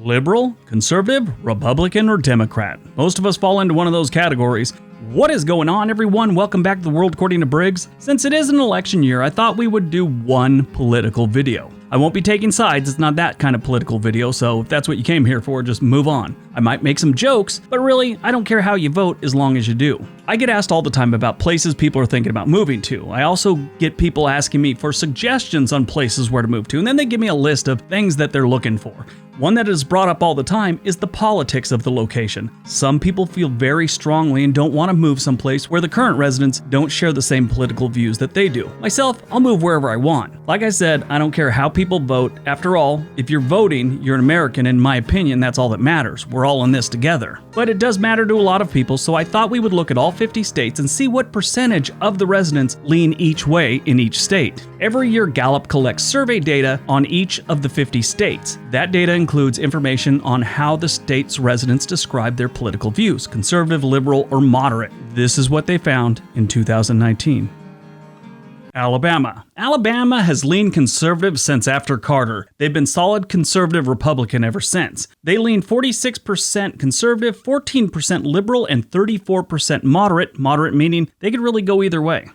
Liberal, conservative, Republican, or Democrat? Most of us fall into one of those categories. What is going on, everyone? Welcome back to the World According to Briggs. Since it is an election year, I thought we would do one political video. I won't be taking sides, it's not that kind of political video, so if that's what you came here for, just move on. I might make some jokes, but really, I don't care how you vote as long as you do. I get asked all the time about places people are thinking about moving to. I also get people asking me for suggestions on places where to move to, and then they give me a list of things that they're looking for. One that is brought up all the time is the politics of the location. Some people feel very strongly and don't want to move someplace where the current residents don't share the same political views that they do. Myself, I'll move wherever I want. Like I said, I don't care how people vote. After all, if you're voting, you're an American. In my opinion, that's all that matters. We're all in this together. But it does matter to a lot of people, so I thought we would look at all 50 states and see what percentage of the residents lean each way in each state. Every year, Gallup collects survey data on each of the 50 states. That data includes information on how the state's residents describe their political views, conservative, liberal, or moderate. This is what they found in 2019. Alabama. Alabama has leaned conservative since after Carter. They've been solid conservative Republican ever since. They lean 46% conservative, 14% liberal, and 34% moderate. Moderate meaning they could really go either way.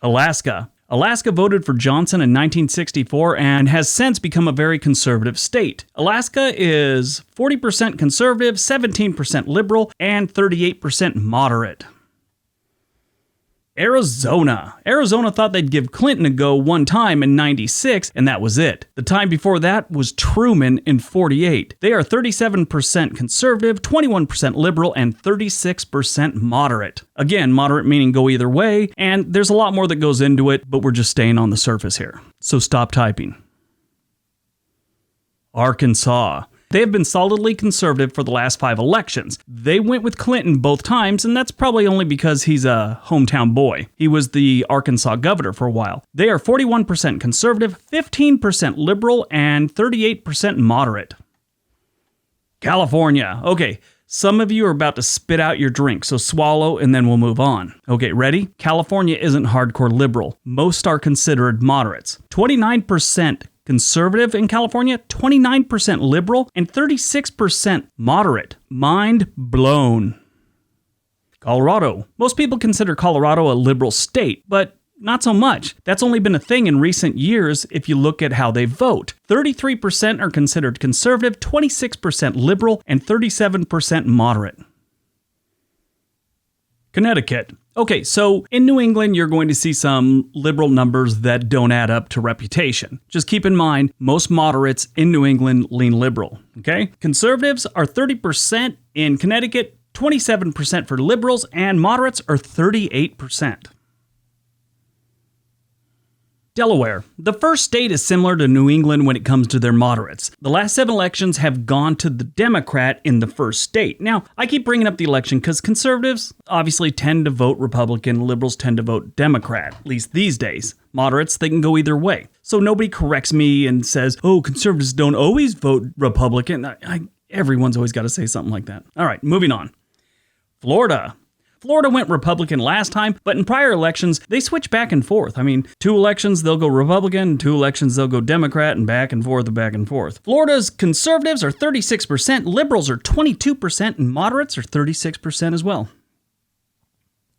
Alaska. Alaska voted for Johnson in 1964 and has since become a very conservative state. Alaska is 40% conservative, 17% liberal, and 38% moderate. Arizona. Arizona thought they'd give Clinton a go one time in 96, and that was it. The time before that was Truman in 48. They are 37% conservative, 21% liberal, and 36% moderate. Again, moderate meaning go either way, and there's a lot more that goes into it, but we're just staying on the surface here. So stop typing. Arkansas. They have been solidly conservative for the last 5 elections. They went with Clinton both times, and that's probably only because he's a hometown boy. He was the Arkansas governor for a while. They are 41% conservative, 15% liberal, and 38% moderate. California. Okay, some of you are about to spit out your drink, so swallow and then we'll move on. Okay, ready? California isn't hardcore liberal. Most are considered moderates. 29% conservative in California, 29% liberal, and 36% moderate. Mind blown. Colorado. Most people consider Colorado a liberal state, but not so much. That's only been a thing in recent years if you look at how they vote. 33% are considered conservative, 26% liberal, and 37% moderate. Connecticut. Okay, so in New England, you're going to see some liberal numbers that don't add up to reputation. Just keep in mind, most moderates in New England lean liberal, okay? Conservatives are 30% in Connecticut, 27% for liberals, and moderates are 38%. Delaware. The first state is similar to New England when it comes to their moderates. The last 7 elections have gone to the Democrat in the first state. Now, I keep bringing up the election because conservatives obviously tend to vote Republican, liberals tend to vote Democrat, at least these days. Moderates, they can go either way. So nobody corrects me and says, oh, conservatives don't always vote Republican. Everyone's always got to say something like that. All right, moving on. Florida. Florida went Republican last time, but in prior elections, they switch back and forth. 2 elections, they'll go Republican, 2 elections, they'll go Democrat, and back and forth and back and forth. Florida's conservatives are 36%, liberals are 22%, and moderates are 36% as well.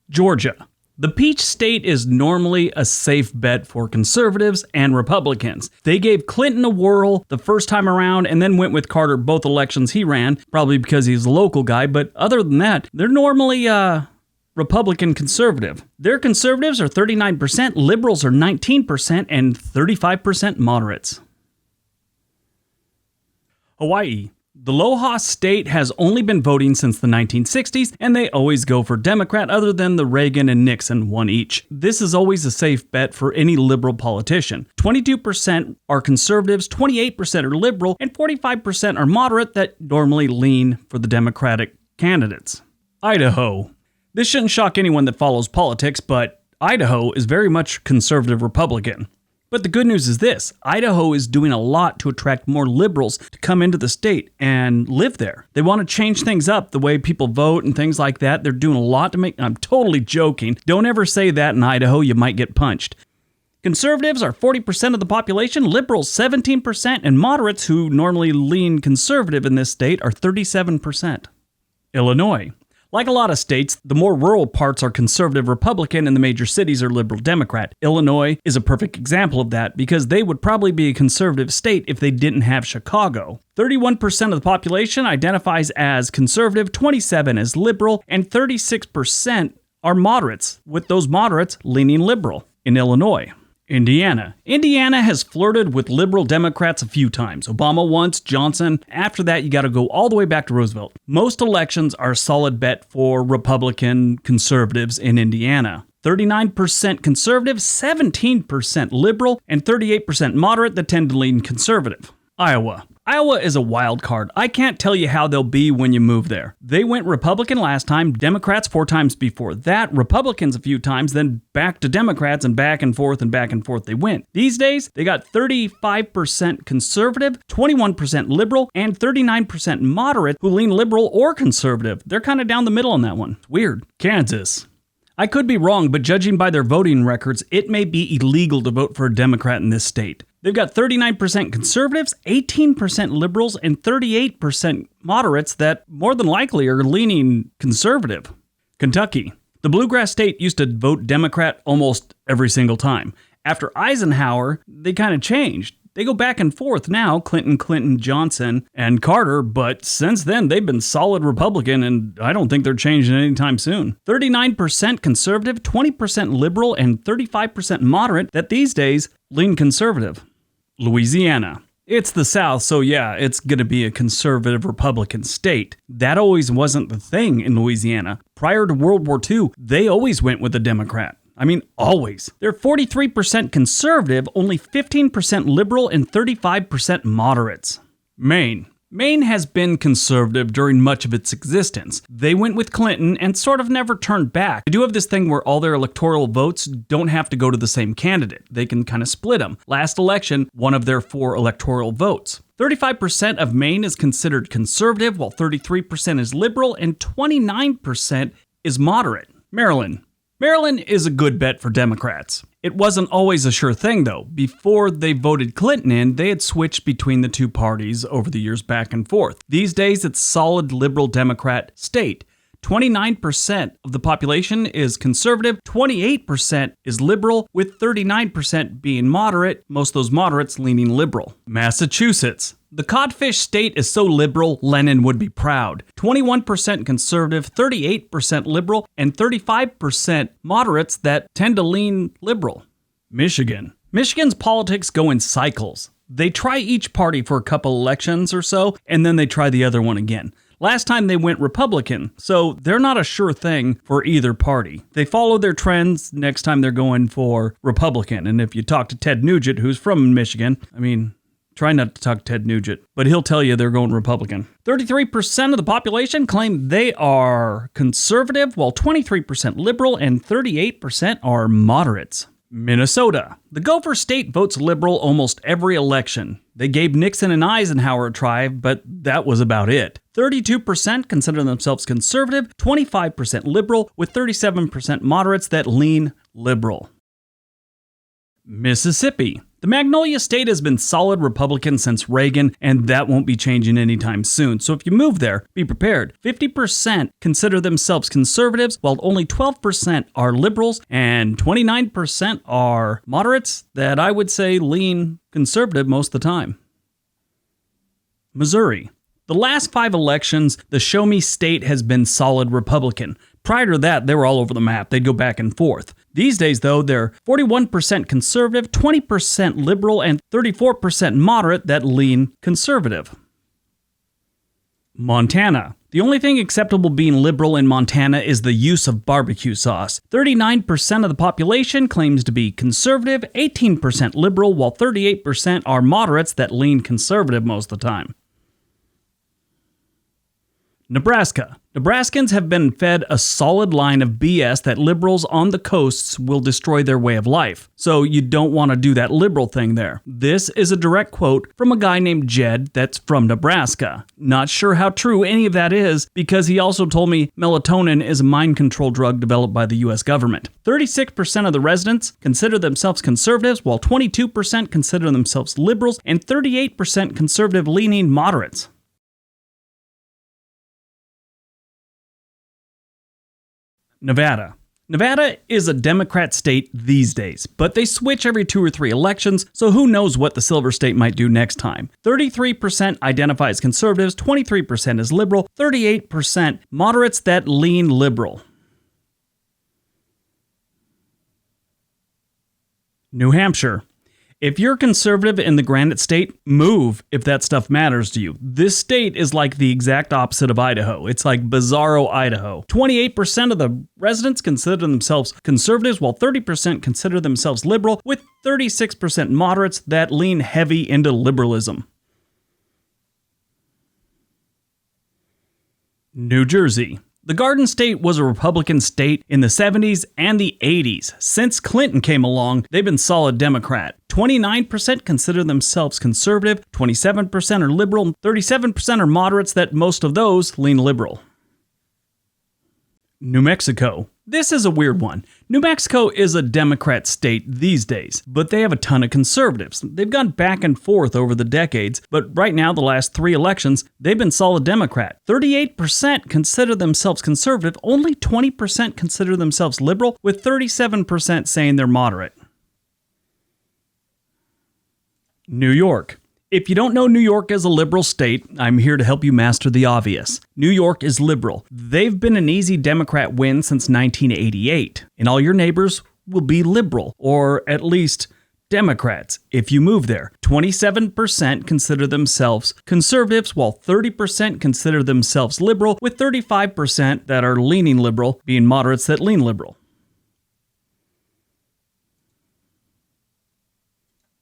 Georgia. The Peach State is normally a safe bet for conservatives and Republicans. They gave Clinton a whirl the first time around and then went with Carter both elections he ran, probably because he's a local guy, but other than that, they're normally Republican conservative. Their conservatives are 39%, liberals are 19%, and 35% moderates. Hawaii. The Aloha State has only been voting since the 1960s, and they always go for Democrat other than the Reagan and Nixon, one each. This is always a safe bet for any liberal politician. 22% are conservatives, 28% are liberal, and 45% are moderate that normally lean for the Democratic candidates. Idaho. This shouldn't shock anyone that follows politics, but Idaho is very much conservative Republican. But the good news is this, Idaho is doing a lot to attract more liberals to come into the state and live there. They want to change things up, the way people vote and things like that. They're doing a lot to make, I'm totally joking. Don't ever say that in Idaho, you might get punched. Conservatives are 40% of the population, liberals 17%, and moderates who normally lean conservative in this state are 37%. Illinois. Like a lot of states, the more rural parts are conservative Republican and the major cities are liberal Democrat. Illinois is a perfect example of that because they would probably be a conservative state if they didn't have Chicago. 31% of the population identifies as conservative, 27% as liberal, and 36% are moderates, with those moderates leaning liberal. In Illinois. Indiana. Indiana has flirted with liberal Democrats a few times. Obama once, Johnson. After that, you got to go all the way back to Roosevelt. Most elections are a solid bet for Republican conservatives in Indiana. 39% conservative, 17% liberal, and 38% moderate that tend to lean conservative. Iowa. Iowa is a wild card. I can't tell you how they'll be when you move there. They went Republican last time, Democrats 4 times before that, Republicans a few times, then back to Democrats and back and forth they went. These days, they got 35% conservative, 21% liberal, and 39% moderate who lean liberal or conservative. They're kind of down the middle on that one. Weird. Kansas. I could be wrong, but judging by their voting records, it may be illegal to vote for a Democrat in this state. They've got 39% conservatives, 18% liberals, and 38% moderates that more than likely are leaning conservative. Kentucky. The bluegrass state used to vote Democrat almost every single time. After Eisenhower, they kind of changed. They go back and forth now, Clinton, Johnson, and Carter, but since then they've been solid Republican, and I don't think they're changing anytime soon. 39% conservative, 20% liberal, and 35% moderate that these days lean conservative. Louisiana. It's the South, so yeah, it's going to be a conservative Republican state. That always wasn't the thing in Louisiana. Prior to World War II, they always went with a Democrat. I mean, always. They're 43% conservative, only 15% liberal, and 35% moderates. Maine. Maine has been conservative during much of its existence. They went with Clinton and sort of never turned back. They do have this thing where all their electoral votes don't have to go to the same candidate. They can kind of split them. Last election, one of their 4 electoral votes. 35% of Maine is considered conservative, while 33% is liberal, and 29% is moderate. Maryland. Maryland is a good bet for Democrats. It wasn't always a sure thing, though. Before they voted Clinton in, they had switched between the two parties over the years back and forth. These days, it's solid liberal Democrat state. 29% of the population is conservative, 28% is liberal, with 39% being moderate, most of those moderates leaning liberal. Massachusetts. The codfish state is so liberal, Lenin would be proud. 21% conservative, 38% liberal, and 35% moderates that tend to lean liberal. Michigan. Michigan's politics go in cycles. They try each party for a couple elections or so, and then they try the other one again. Last time they went Republican, so they're not a sure thing for either party. They follow their trends. Next time they're going for Republican. And if you talk to Ted Nugent, who's from Michigan, try not to talk to Ted Nugent, but he'll tell you they're going Republican. 33% of the population claim they are conservative, while 23% liberal and 38% are moderates. Minnesota. The Gopher State votes liberal almost every election. They gave Nixon and Eisenhower a try, but that was about it. 32% consider themselves conservative, 25% liberal, with 37% moderates that lean liberal. Mississippi. The Magnolia State has been solid Republican since Reagan, and that won't be changing anytime soon. So if you move there, be prepared. 50% consider themselves conservatives, while only 12% are liberals, and 29% are moderates that I would say lean conservative most of the time. Missouri. The last 5 elections, the Show Me State has been solid Republican. Prior to that, they were all over the map. They'd go back and forth. These days, though, they're 41% conservative, 20% liberal, and 34% moderate that lean conservative. Montana. The only thing acceptable being liberal in Montana is the use of barbecue sauce. 39% of the population claims to be conservative, 18% liberal, while 38% are moderates that lean conservative most of the time. Nebraska. Nebraskans have been fed a solid line of BS that liberals on the coasts will destroy their way of life. So you don't want to do that liberal thing there. This is a direct quote from a guy named Jed that's from Nebraska. Not sure how true any of that is, because he also told me melatonin is a mind control drug developed by the US government. 36% of the residents consider themselves conservatives, while 22% consider themselves liberals, and 38% conservative-leaning moderates. Nevada. Nevada is a Democrat state these days, but they switch every 2 or 3 elections, so who knows what the Silver State might do next time. 33% identify as conservatives, 23% as liberal, 38% moderates that lean liberal. New Hampshire. If you're conservative in the Granite State, move if that stuff matters to you. This state is like the exact opposite of Idaho. It's like bizarro Idaho. 28% of the residents consider themselves conservatives, while 30% consider themselves liberal, with 36% moderates that lean heavy into liberalism. New Jersey. The Garden State was a Republican state in the 70s and the 80s. Since Clinton came along, they've been solid Democrat. 29% consider themselves conservative, 27% are liberal, and 37% are moderates that most of those lean liberal. New Mexico. This is a weird one. New Mexico is a Democrat state these days, but they have a ton of conservatives. They've gone back and forth over the decades, but right now, the last 3 elections, they've been solid Democrat. 38% consider themselves conservative, only 20% consider themselves liberal, with 37% saying they're moderate. New York. If you don't know New York as a liberal state, I'm here to help you master the obvious. New York is liberal. They've been an easy Democrat win since 1988, and all your neighbors will be liberal, or at least Democrats if you move there. 27% consider themselves conservatives, while 30% consider themselves liberal, with 35% that are leaning liberal being moderates that lean liberal.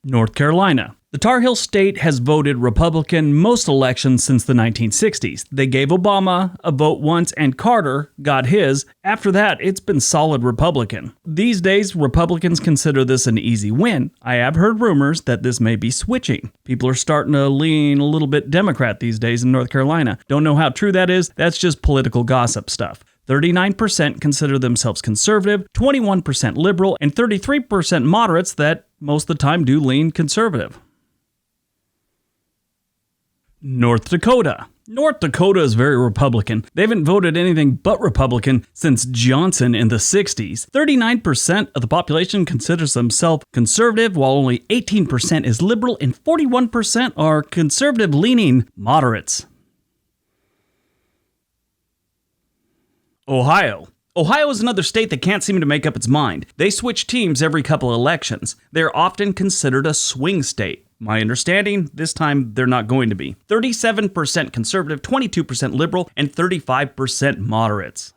North Carolina. The Tar Heel state has voted Republican most elections since the 1960s. They gave Obama a vote once and Carter got his. After that, it's been solid Republican. These days, Republicans consider this an easy win. I have heard rumors that this may be switching. People are starting to lean a little bit Democrat these days in North Carolina. Don't know how true that is. That's just political gossip stuff. 39% consider themselves conservative, 21% liberal, and 33% moderates that most of the time do lean conservative. North Dakota. North Dakota is very Republican. They haven't voted anything but Republican since Johnson in the 60s. 39% of the population considers themselves conservative, while only 18% is liberal, and 41% are conservative-leaning moderates. Ohio. Ohio is another state that can't seem to make up its mind. They switch teams every couple of elections. They're often considered a swing state. My understanding, this time they're not going to be. 37% conservative, 22% liberal, and 35% moderates.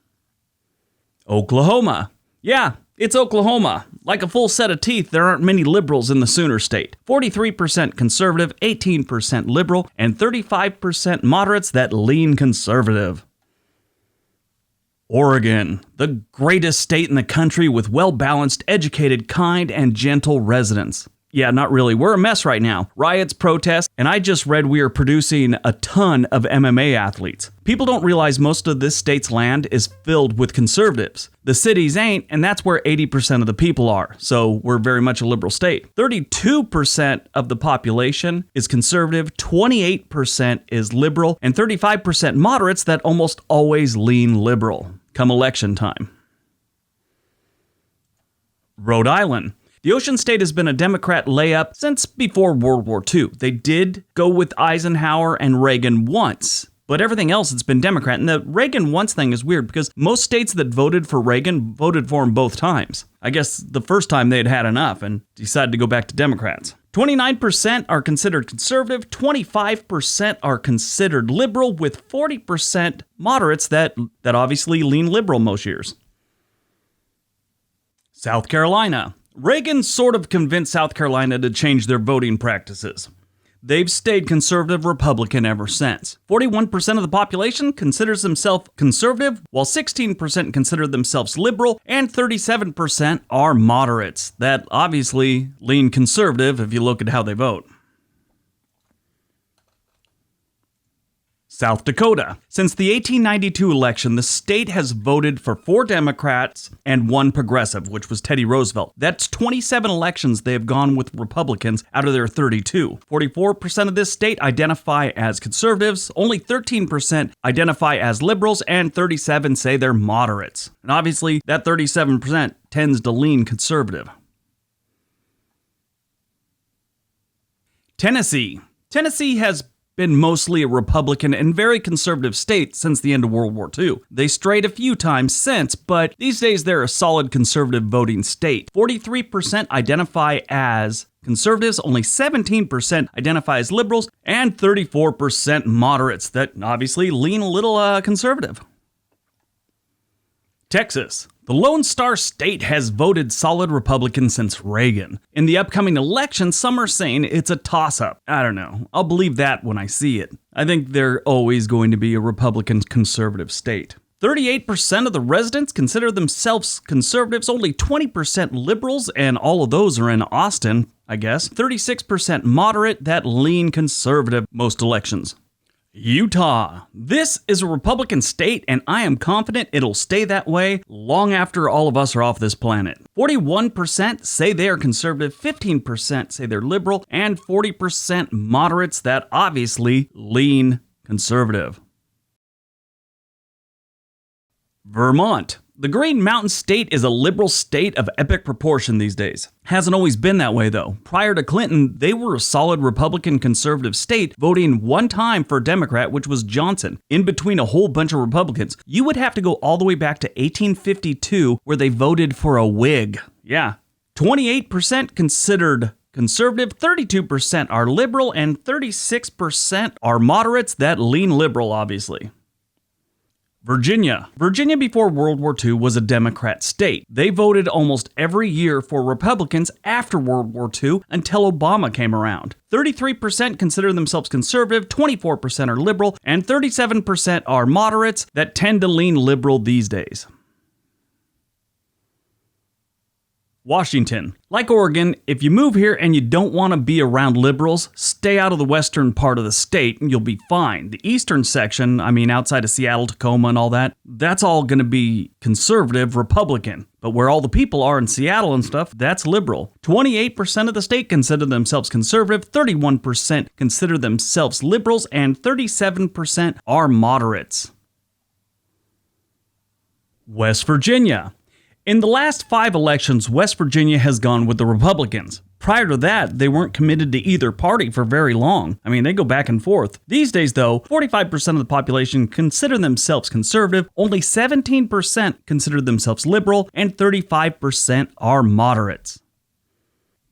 Oklahoma. Yeah, it's Oklahoma. Like a full set of teeth, there aren't many liberals in the Sooner State. 43% conservative, 18% liberal, and 35% moderates that lean conservative. Oregon, the greatest state in the country with well-balanced, educated, kind, and gentle residents. Yeah, not really. We're a mess right now. Riots, protests, and I just read we are producing a ton of MMA athletes. People don't realize most of this state's land is filled with conservatives. The cities ain't, and that's where 80% of the people are, so we're very much a liberal state. 32% of the population is conservative, 28% is liberal, and 35% moderates that almost always lean liberal come election time. Rhode Island. The Ocean State has been a Democrat layup since before World War II. They did go with Eisenhower and Reagan once, but everything else it's been Democrat. And the Reagan once thing is weird because most states that voted for Reagan voted for him both times. I guess the first time they had had enough and decided to go back to Democrats. 29% are considered conservative, 25% are considered liberal, with 40% moderates that obviously lean liberal most years. South Carolina. Reagan sort of convinced South Carolina to change their voting practices. they've stayed conservative Republican ever since. 41% of the population considers themselves conservative, while 16% consider themselves liberal, and 37% are moderates that obviously lean conservative if you look at how they vote. South Dakota. Since the 1892 election, the state has voted for 4 Democrats and 1 progressive, which was Teddy Roosevelt. That's 27 elections they have gone with Republicans out of their 32. 44% of this state identify as conservatives, only 13% identify as liberals, and 37% say they're moderates. And obviously, that 37% tends to lean conservative. Tennessee. Tennessee has been mostly a Republican and very conservative state since the end of World War II. They strayed a few times since, but these days they're a solid conservative voting state. 43% identify as conservatives, only 17% identify as liberals, and 34% moderates that obviously lean a little conservative. Texas. The Lone Star State has voted solid Republican since Reagan. In the upcoming election, some are saying it's a toss-up. I don't know. I'll believe that when I see it. I think they're always going to be a Republican conservative state. 38% of the residents consider themselves conservatives, only 20% liberals, and all of those are in Austin, I guess. 36% moderate that lean conservative most elections. Utah. This is a Republican state, and I am confident it'll stay that way long after all of us are off this planet. 41% say they are conservative, 15% say they're liberal, and 40% moderates that obviously lean conservative. Vermont. The Green Mountain State is a liberal state of epic proportion these days. Hasn't always been that way though. Prior to Clinton, they were a solid Republican conservative state, voting 1 time for a Democrat, which was Johnson, in between a whole bunch of Republicans. You would have to go all the way back to 1852, where they voted for a Whig. Yeah. 28% considered conservative, 32% are liberal, and 36% are moderates that lean liberal, obviously. Virginia. Virginia before World War II was a Democrat state. They voted almost every year for Republicans after World War II until Obama came around. 33% consider themselves conservative, 24% are liberal, and 37% are moderates that tend to lean liberal these days. Washington. Like Oregon, if you move here and you don't want to be around liberals, stay out of the western part of the state and you'll be fine. The eastern section, outside of Seattle, Tacoma and all that, that's all going to be conservative Republican. But where all the people are in Seattle and stuff, that's liberal. 28% of the state consider themselves conservative, 31% consider themselves liberals, and 37% are moderates. West Virginia. In the last 5 elections, West Virginia has gone with the Republicans. Prior to that, they weren't committed to either party for very long. They go back and forth. These days, though, 45% of the population consider themselves conservative, only 17% consider themselves liberal, and 35% are moderates.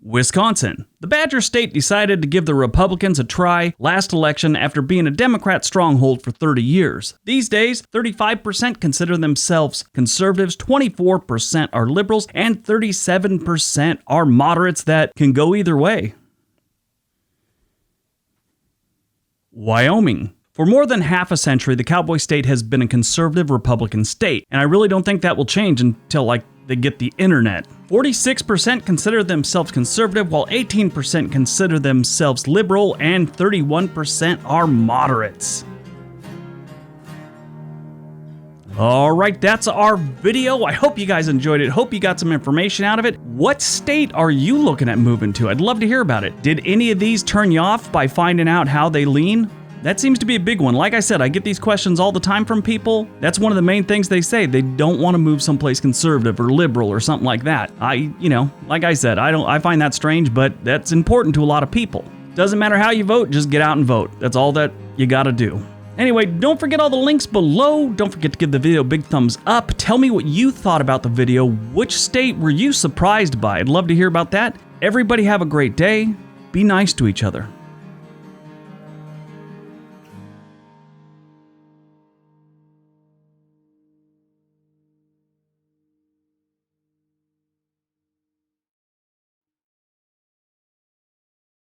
Wisconsin. The Badger State decided to give the Republicans a try last election after being a Democrat stronghold for 30 years. These days, 35% consider themselves conservatives, 24% are liberals, and 37% are moderates that can go either way. Wyoming. For more than half a century, the Cowboy State has been a conservative Republican state, and I really don't think that will change until, they get the internet. 46% consider themselves conservative, while 18% consider themselves liberal, and 31% are moderates. Alright, that's our video. I hope you guys enjoyed it. Hope you got some information out of it. What state are you looking at moving to? I'd love to hear about it. Did any of these turn you off by finding out how they lean? That seems to be a big one. Like I said, I get these questions all the time from people. That's one of the main things they say. They don't want to move someplace conservative or liberal or something like that. Like I said, I find that strange, but that's important to a lot of people. Doesn't matter how you vote, just get out and vote. That's all that you gotta do. Anyway, don't forget all the links below. Don't forget to give the video a big thumbs up. Tell me what you thought about the video. Which state were you surprised by? I'd love to hear about that. Everybody have a great day. Be nice to each other.